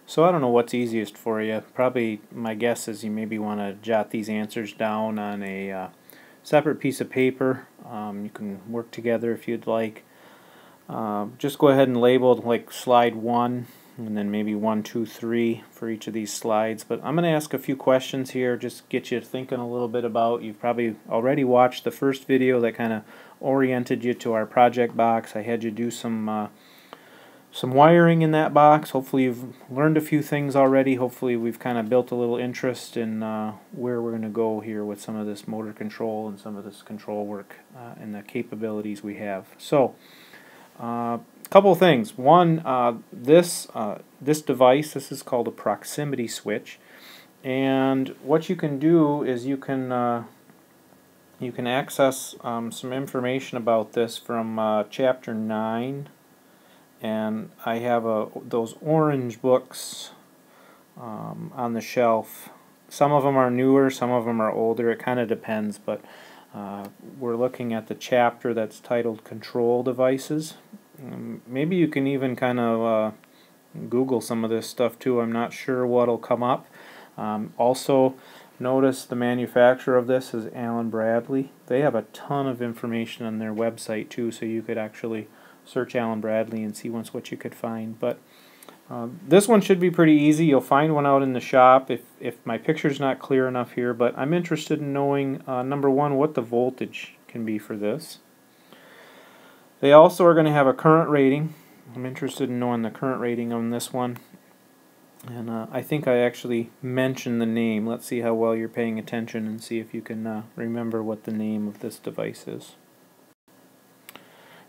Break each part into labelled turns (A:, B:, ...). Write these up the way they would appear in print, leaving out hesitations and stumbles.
A: So I don't know what's easiest for you. Probably my guess is you maybe want to jot these answers down on a separate piece of paper. You can work together if you'd like. Just go ahead and label like slide 1 and then maybe 1, 2, 3 for each of these slides. But I'm going to ask a few questions here, just get you thinking a little bit about. You've probably already watched the first video that kind of oriented you to our project box. I had you do some wiring in that box. Hopefully you've learned a few things already. Hopefully we've kind of built a little interest in where we're going to go here with some of this motor control and some of this control work and the capabilities we have. So a couple of things. One, this device, this is called a proximity switch, and what you can do is you can access some information about this from chapter 9, and I have those orange books on the shelf. Some of them are newer, some of them are older. It kind of depends, but we're looking at the chapter that's titled Control Devices. Maybe you can even kind of Google some of this stuff too. I'm not sure what'll come up. Also, notice the manufacturer of this is Allen Bradley. They have a ton of information on their website too, so you could actually search Allen Bradley and see what you could find. But this one should be pretty easy. You'll find one out in the shop if my picture's not clear enough here, but I'm interested in knowing, number one, what the voltage can be for this. They also are going to have a current rating. I'm interested in knowing the current rating on this one. And I think I actually mentioned the name. Let's see how well you're paying attention and see if you can remember what the name of this device is.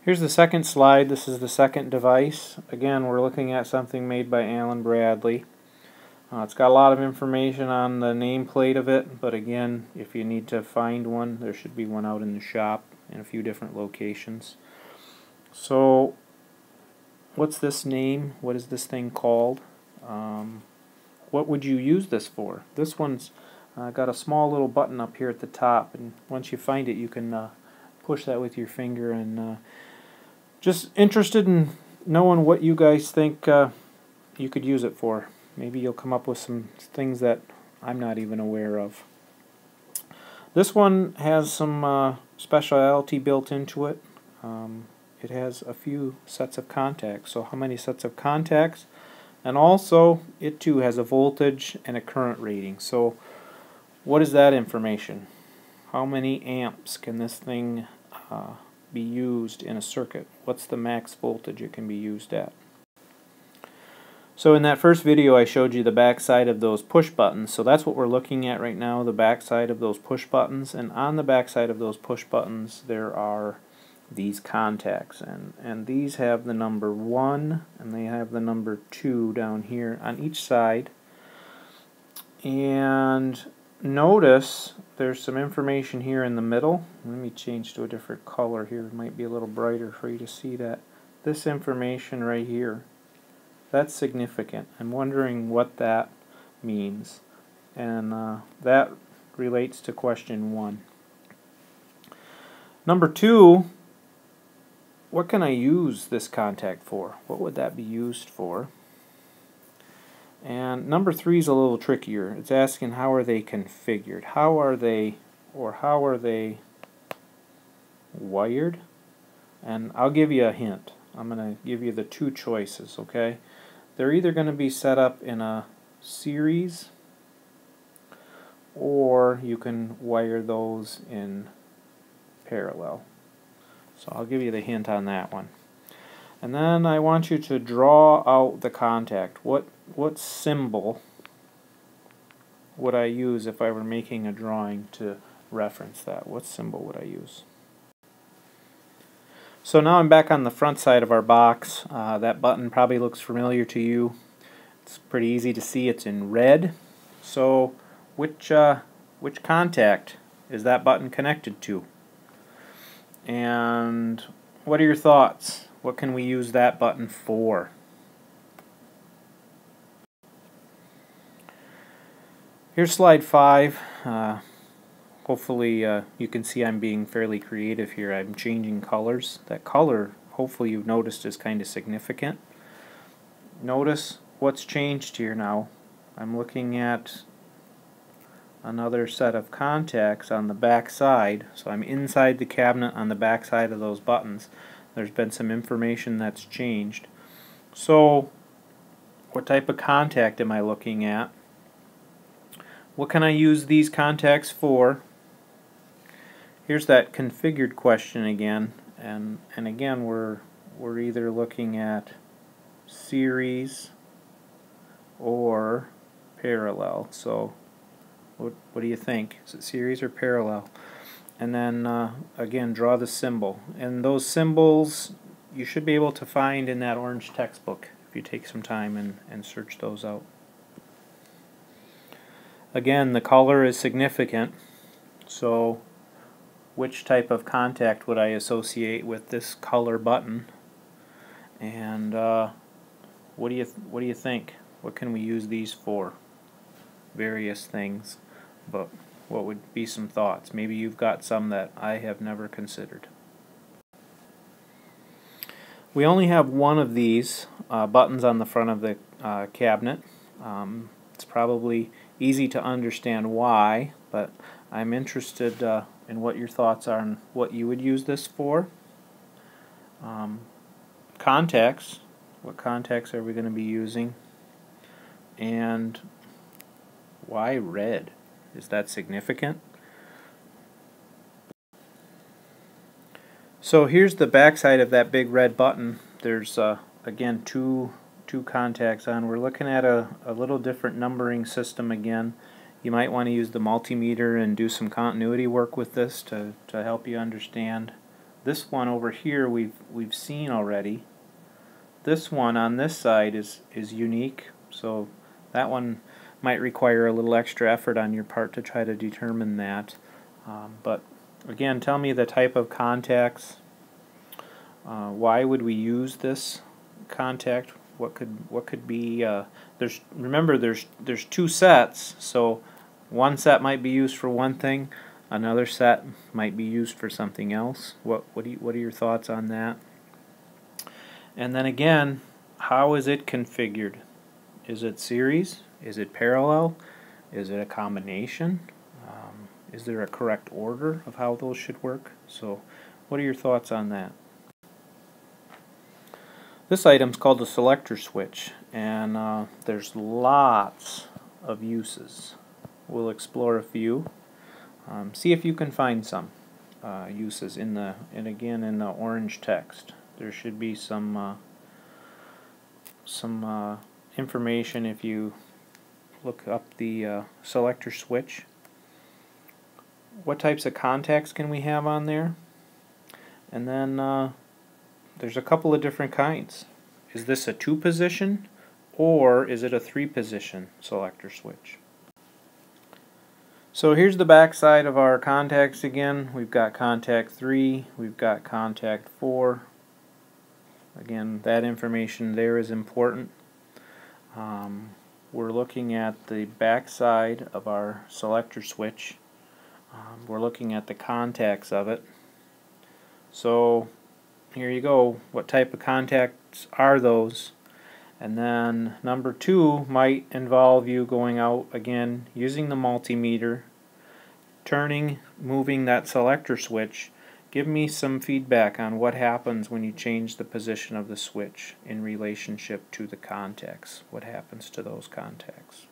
A: Here's the second slide. This is the second device. Again, we're looking at something made by Allen Bradley. It's got a lot of information on the nameplate of it, but again, if you need to find one, there should be one out in the shop in a few different locations. So, what's this name? What is this thing called? What would you use this for? This one's got a small little button up here at the top, and once you find it, you can push that with your finger. And just interested in knowing what you guys think you could use it for. Maybe you'll come up with some things that I'm not even aware of. This one has some specialty built into it. It has a few sets of contacts. So how many sets of contacts? And also, it too has a voltage and a current rating. So what is that information? How many amps can this thing be used in a circuit? What's the max voltage it can be used at? So in that first video I showed you the back side of those push buttons. So that's what we're looking at right now, the back side of those push buttons. And on the back side of those push buttons there are these contacts, and these have the number 1 and they have the number 2 down here on each side. And notice there's some information here in the middle. Let me change to a different color here. It might be a little brighter for you to see that. This information right here, that's significant. I'm wondering what that means, and that relates to question 1. Number 2, what can I use this contact for? What would that be used for? And number 3 is a little trickier. It's asking how are they configured? How are they wired? And I'll give you a hint. I'm going to give you the 2 choices, okay? They're either going to be set up in a series, or you can wire those in parallel. So I'll give you the hint on that one. And then I want you to draw out the contact. What symbol would I use if I were making a drawing to reference that? What symbol would I use? So now I'm back on the front side of our box. That button probably looks familiar to you. It's pretty easy to see. It's in red. So which contact is that button connected to? And what are your thoughts? What can we use that button for? Here's slide 5. Hopefully you can see I'm being fairly creative here. I'm changing colors. That color, hopefully you've noticed, is kind of significant. Notice what's changed here now. I'm looking at another set of contacts on the back side, so I'm inside the cabinet on the back side of those buttons. There's been some information that's changed. So what type of contact am I looking at? What can I use these contacts for? Here's that configured question again, and again we're either looking at series or parallel. So what do you think? Is it series or parallel? And then again, draw the symbol. And those symbols you should be able to find in that orange textbook if you take some time and search those out. Again, the color is significant, so which type of contact would I associate with this color button? And what do you think? What can we use these for? Various things, but what would be some thoughts? Maybe you've got some that I have never considered. We only have one of these buttons on the front of the cabinet. It's probably easy to understand why, but I'm interested in what your thoughts are and what you would use this for. Contacts. What contacts are we going to be using? And why red? Is that significant? So here's the back side of that big red button. There's again two contacts on. We're looking at a little different numbering system again. You might want to use the multimeter and do some continuity work with this to help you understand. This one over here we've seen already. This one on this side is unique, so that one might require a little extra effort on your part to try to determine that. But again, tell me the type of contacts. Why would we use this contact? What could be? Remember, there's two sets, so one set might be used for one thing, another set might be used for something else. What are your thoughts on that? And then again, how is it configured? Is it series? Is it parallel? Is it a combination? Is there a correct order of how those should work? So what are your thoughts on that? This item is called a selector switch, and there's lots of uses. We'll explore a few. See if you can find some uses in the orange text. There should be some information if you look up the selector switch. What types of contacts can we have on there? And then there's a couple of different kinds. Is this a 2-position or is it a 3-position selector switch? So here's the back side of our contacts again. We've got contact 3, we've got contact 4. Again, that information there is important. We're looking at the back side of our selector switch. We're looking at the contacts of it. So here you go. What type of contacts are those? And then number 2 might involve you going out again, using the multimeter, moving that selector switch. Give me some feedback on what happens when you change the position of the switch in relationship to the contacts. What happens to those contacts?